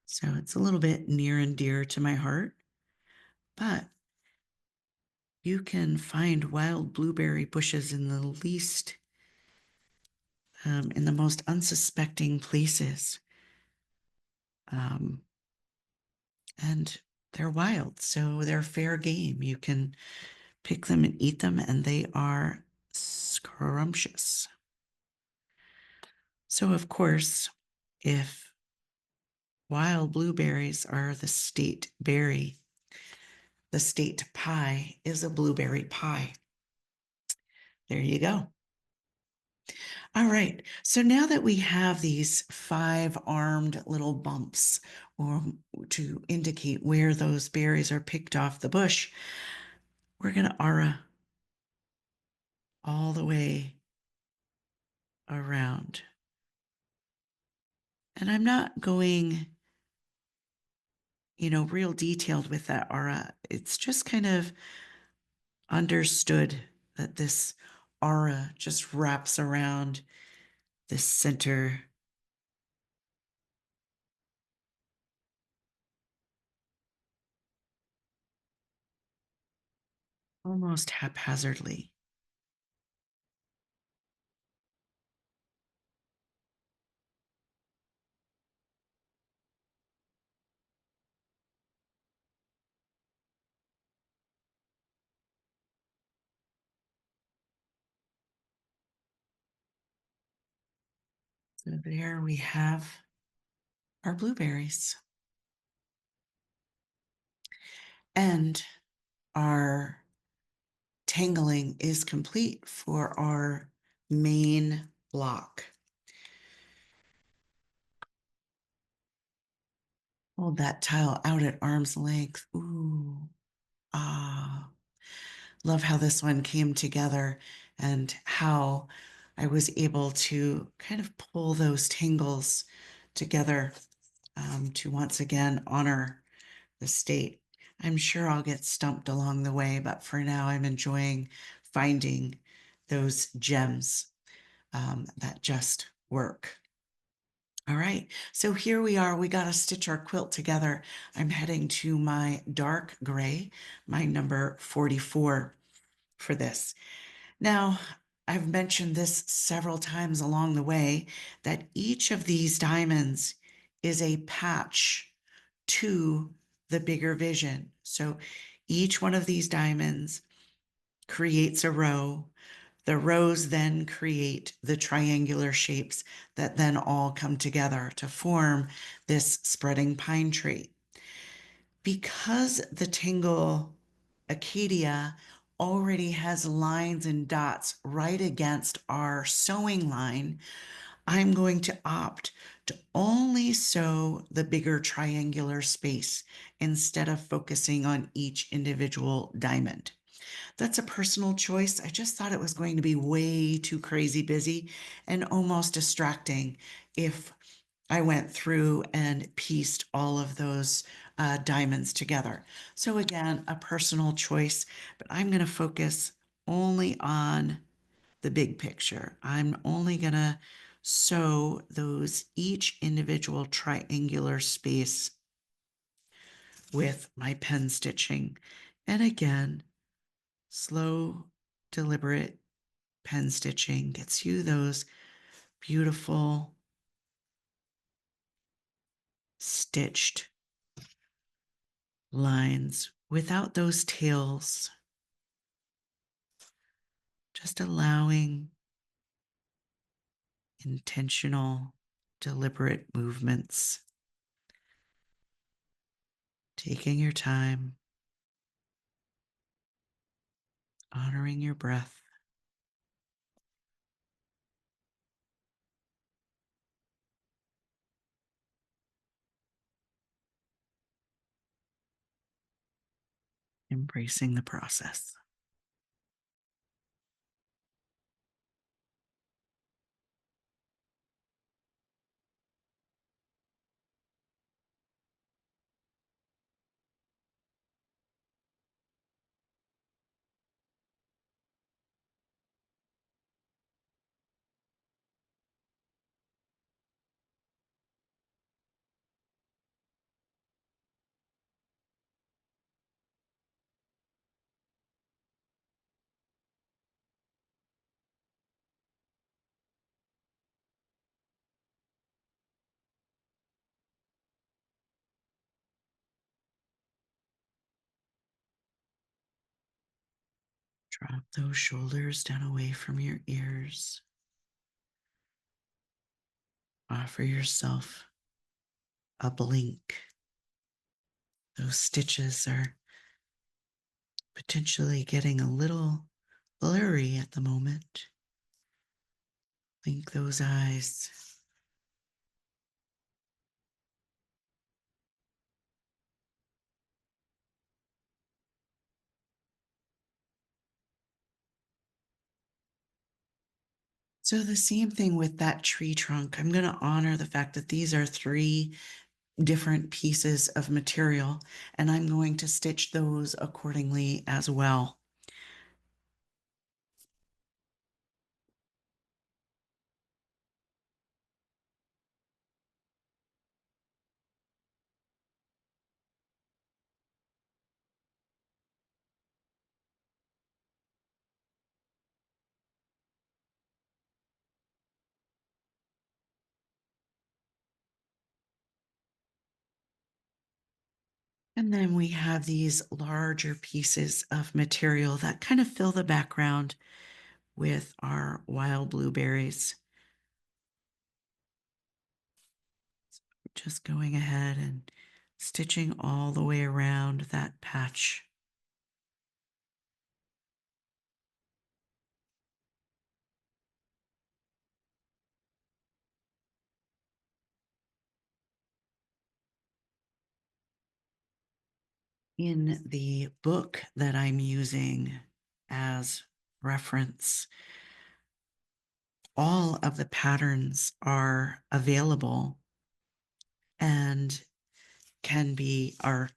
So it's a little bit near and dear to my heart, but you can find wild blueberry bushes in the least, in the most unsuspecting places. And they're wild, so they're fair game. You can pick them and eat them, and they are scrumptious. So, of course, if wild blueberries are the state berry, the state pie is a blueberry pie. There you go. All right, so now that we have these 5 armed little bumps or to indicate where those berries are picked off the bush, we're going to aura all the way around. And I'm not going, real detailed with that aura. It's just kind of understood that this aura just wraps around this center. Almost haphazardly. So there we have our blueberries. And our tangling is complete for our main block. Hold that tile out at arm's length. Ooh, ah. Love how this one came together and how I was able to kind of pull those tangles together to once again honor the state. I'm sure I'll get stumped along the way, but for now, I'm enjoying finding those gems that just work. All right, so here we are. We got to stitch our quilt together. I'm heading to my dark gray, my number 44 for this. Now, I've mentioned this several times along the way that each of these diamonds is a patch to the bigger vision. So each one of these diamonds creates a row. The rows then create the triangular shapes that then all come together to form this spreading pine tree. Because the Tangle Acadia already has lines and dots right against our sewing line, I'm going to opt to only sew the bigger triangular space instead of focusing on each individual diamond. That's a personal choice. I just thought it was going to be way too crazy busy and almost distracting if I went through and pieced all of those diamonds together. So again, a personal choice, but I'm going to focus only on the big picture. I'm only going to sew those each individual triangular space with my pen stitching. And again, slow, deliberate pen stitching gets you those beautiful stitched lines without those tails, just allowing intentional, deliberate movements, taking your time, honoring your breath. Embracing the process. Drop those shoulders down away from your ears. Offer yourself a blink. Those stitches are potentially getting a little blurry at the moment. Blink those eyes. So the same thing with that tree trunk. I'm going to honor the fact that these are three different pieces of material, and I'm going to stitch those accordingly as well. And then we have these larger pieces of material that kind of fill the background with our wild blueberries. Just going ahead and stitching all the way around that patch. In the book that I'm using as reference, all of the patterns are available and are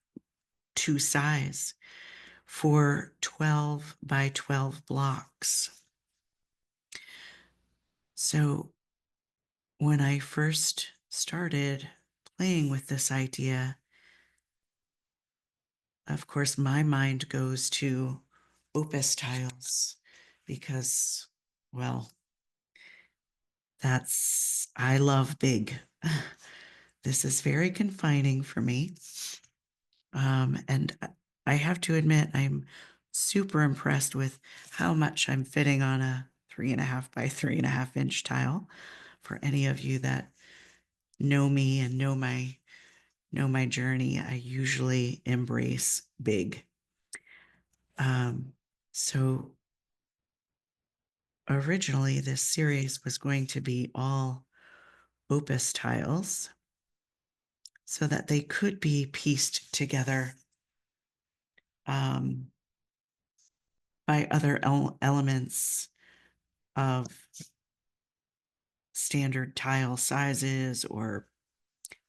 to size for 12 by 12 blocks. So when I first started playing with this idea, of course, my mind goes to opus tiles because, well, I love big. This is very confining for me. And I have to admit, I'm super impressed with how much I'm fitting on a 3.5 by 3.5 inch tile. For any of you that know me and know my journey, I usually embrace big. So originally this series was going to be all opus tiles so that they could be pieced together by other elements of standard tile sizes or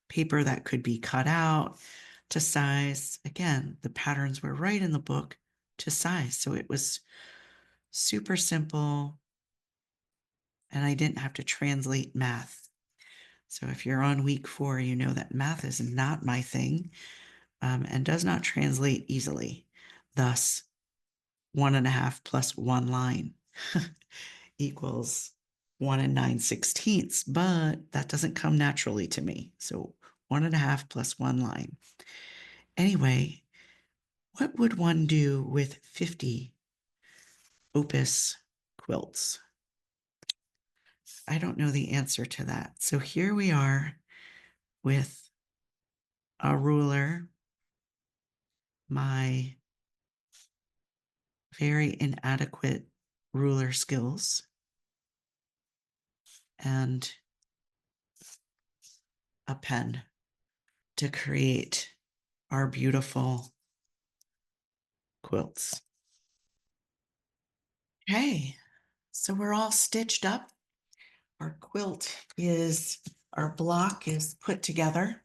paper that could be cut out to size. Again, the patterns were right in the book to size. So it was super simple and I didn't have to translate math. So if you're on week 4, you know that math is not my thing and does not translate easily. Thus, 1.5 plus 1 line equals 1 9/16, but that doesn't come naturally to me. So 1.5 plus 1 line. Anyway, what would one do with 50 opus quilts? I don't know the answer to that. So here we are with a ruler, my very inadequate ruler skills, and a pen to create our beautiful quilts. Okay, so we're all stitched up. Our our block is put together,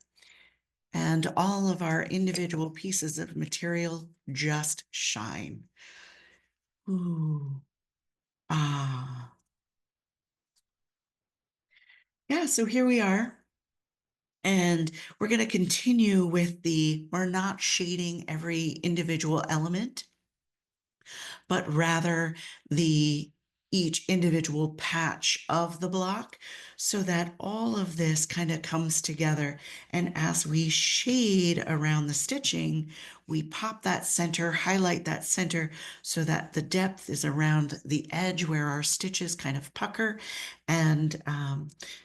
and all of our individual pieces of material just shine. Ooh, ah. Yeah, so here we are. And we're going to continue with we're not shading every individual element, but rather each individual patch of the block so that all of this kind of comes together. And as we shade around the stitching, we pop that center, highlight that center so that the depth is around the edge where our stitches kind of pucker and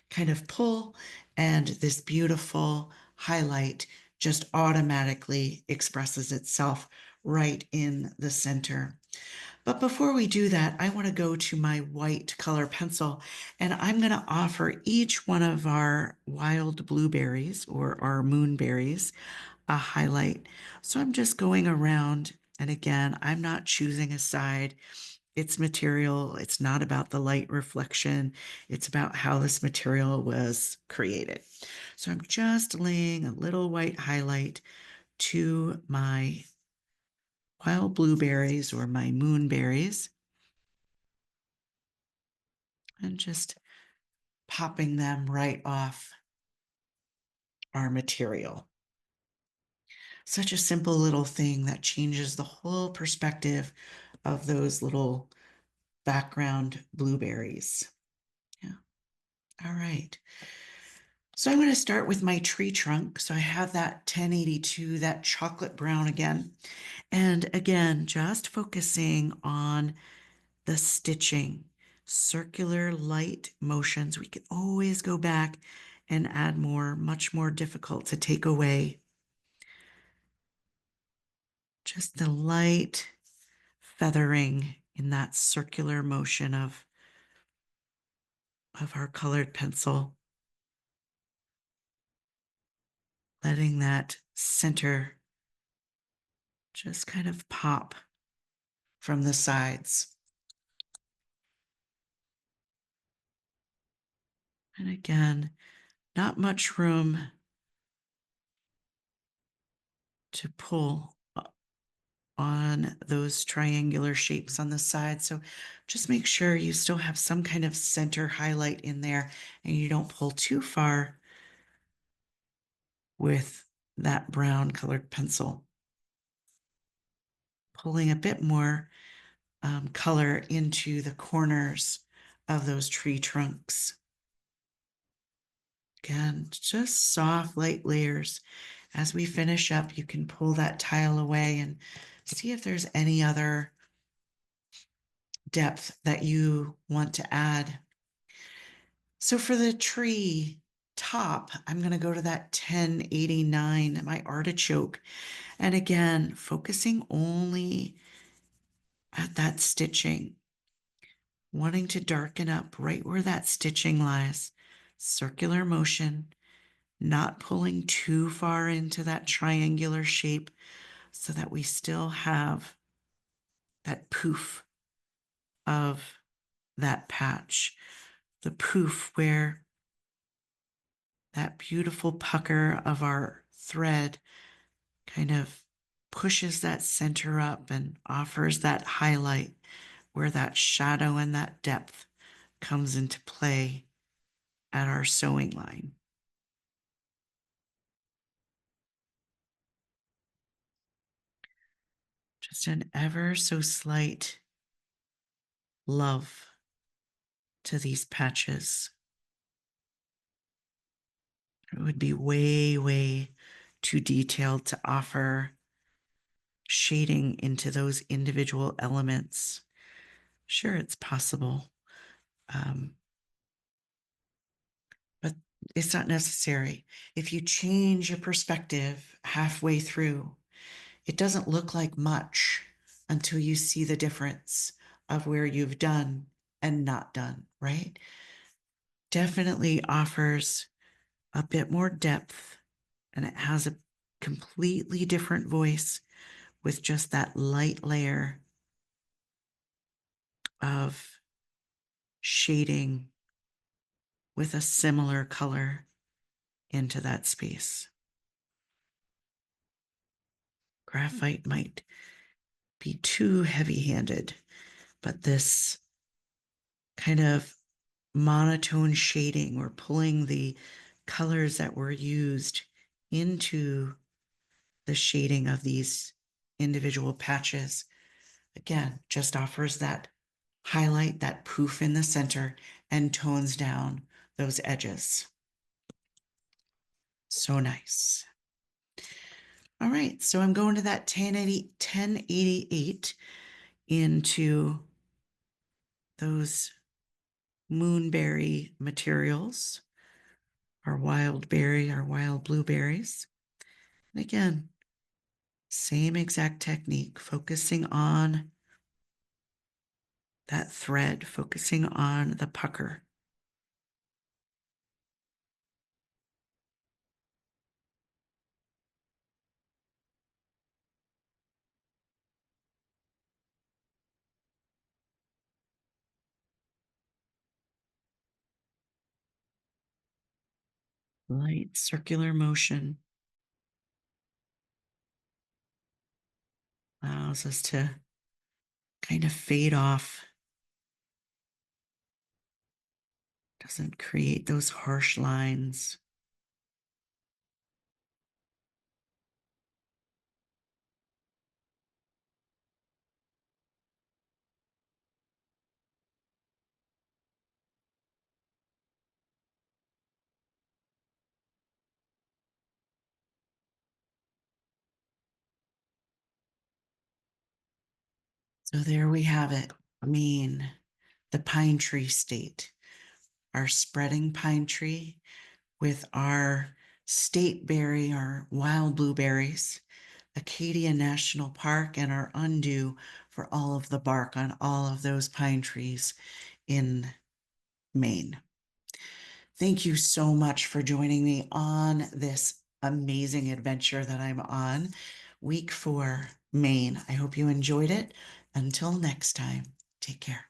kind of pull. And this beautiful highlight just automatically expresses itself right in the center. But before we do that, I want to go to my white color pencil and I'm going to offer each one of our wild blueberries or our moonberries a highlight. So I'm just going around, and again, I'm not choosing a side. It's material. It's not about the light reflection. It's about how this material was created. So I'm just laying a little white highlight to my wild blueberries or my moonberries and just popping them right off our material. Such a simple little thing that changes the whole perspective of those little background blueberries. Yeah. All right. So I'm going to start with my tree trunk. So I have that 1082, that chocolate brown again. And again, just focusing on the stitching, circular light motions. We can always go back and add more, much more difficult to take away. Just the light feathering in that circular motion of our colored pencil. Letting that center just kind of pop from the sides. And again, not much room to pull on those triangular shapes on the side. So just make sure you still have some kind of center highlight in there and you don't pull too far with that brown colored pencil. Pulling a bit more color into the corners of those tree trunks. Again, just soft, light layers. As we finish up, you can pull that tile away and see if there's any other depth that you want to add. So for the tree top, I'm going to go to that 1089, my artichoke. And again, focusing only at that stitching, wanting to darken up right where that stitching lies. Circular motion, not pulling too far into that triangular shape so that we still have that poof of that patch, the poof where that beautiful pucker of our thread kind of pushes that center up and offers that highlight where that shadow and that depth comes into play at our sewing line. Just an ever so slight love to these patches. It would be way, way too detailed to offer shading into those individual elements. Sure, it's possible, but it's not necessary. If you change your perspective halfway through, it doesn't look like much until you see the difference of where you've done and not done, right? Definitely offers a bit more depth and it has a completely different voice with just that light layer of shading with a similar color into that space. Graphite might be too heavy-handed, but this kind of monotone shading, we're pulling the colors that were used into the shading of these individual patches. Again, just offers that highlight, that poof in the center, and tones down those edges. So nice. All right, so I'm going to that 1088 into those moonberry materials, our wild berry, our wild blueberries. And again, same exact technique, focusing on that thread, focusing on the pucker. Light circular motion allows us to kind of fade off. Doesn't create those harsh lines. So there we have it, Maine, the pine tree state, our spreading pine tree with our state berry, our wild blueberries, Acadia National Park, and our undo for all of the bark on all of those pine trees in Maine. Thank you so much for joining me on this amazing adventure that I'm on, week 4, Maine. I hope you enjoyed it. Until next time, take care.